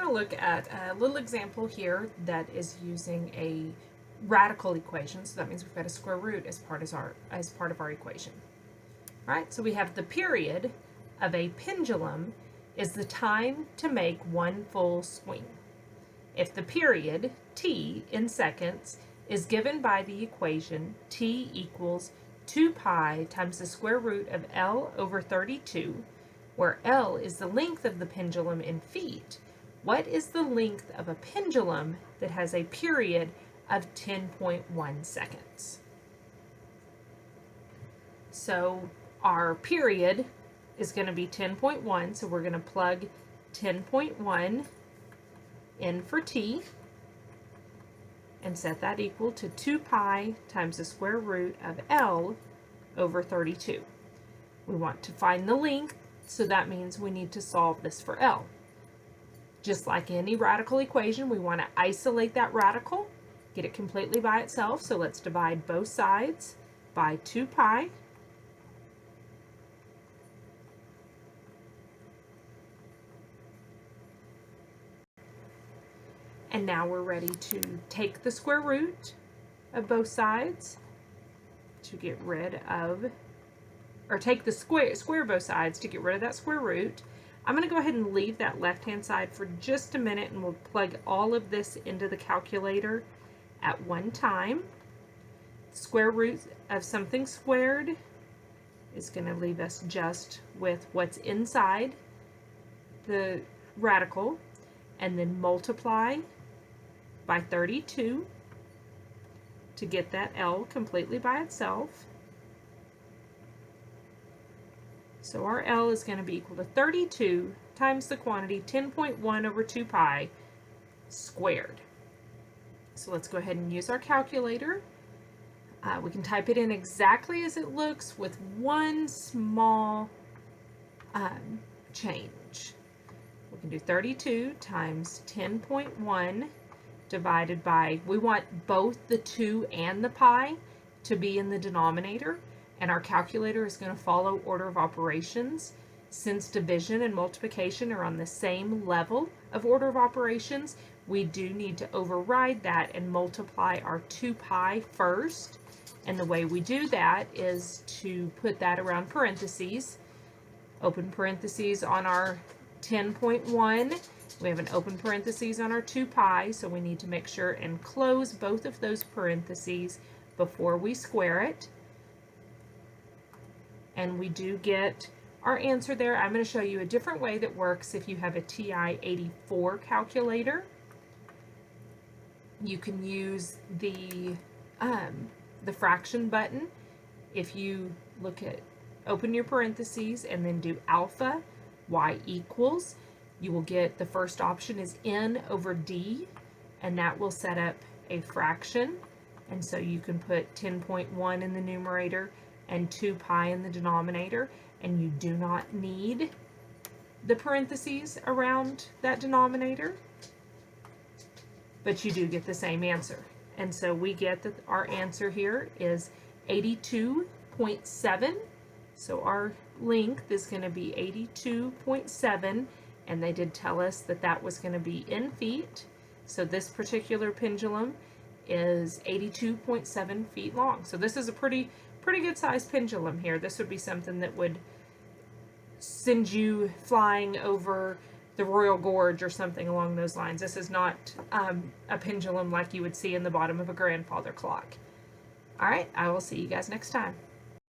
going to look at a little example here that is using a radical equation. So that means we've got a square root as part of our equation. All right, so we have the period of a pendulum is the time to make one full swing. If the period, t, in seconds, is given by the equation t equals 2 pi times the square root of L over 32, where L is the length of the pendulum in feet, what is the length of a pendulum that has a period of 10.1 seconds? So our period is going to be 10.1, so we're going to plug 10.1 in for t and set that equal to 2 pi times the square root of L over 32. We want to find the length, so that means we need to solve this for L. Just like any radical equation, we want to isolate that radical, get it completely by itself, so let's divide both sides by 2 pi. And now we're ready to take the square root of both sides to get rid of, or take the square both sides to get rid of that square root. I'm going to go ahead and leave that left-hand side for just a minute, and we'll plug all of this into the calculator at one time. Square root of something squared is going to leave us just with what's inside the radical, and then multiply by 32 to get that L completely by itself. So our L is going to be equal to 32 times the quantity 10.1 over 2 pi squared. So let's go ahead and use our calculator. We can type it in exactly as it looks with one small change. We can do 32 times 10.1 divided by, we want both the 2 and the pi to be in the denominator, and our calculator is going to follow order of operations. Since division and multiplication are on the same level of order of operations, we do need to override that and multiply our 2 pi first. And the way we do that is to put that around parentheses, open parentheses on our 10.1. We have an open parentheses on our 2 pi, so we need to make sure and close both of those parentheses before we square it. And we do get our answer there. I'm going to show you a different way that works if you have a TI-84 calculator. You can use the fraction button. If you look at, open your parentheses and then do alpha, y equals, you will get the first option is n over d, and that will set up a fraction. And so you can put 10.1 in the numerator and 2 pi in the denominator, and you do not need the parentheses around that denominator, but you do get the same answer. And so we get that our answer here is 82.7. So our length is going to be 82.7, and they did tell us that that was going to be in feet. So this particular pendulum is 82.7 feet long. So this is a pretty good sized pendulum here. This would be something that would send you flying over the Royal Gorge or something along those lines. This is not a pendulum like you would see in the bottom of a grandfather clock. All right, I will see you guys next time.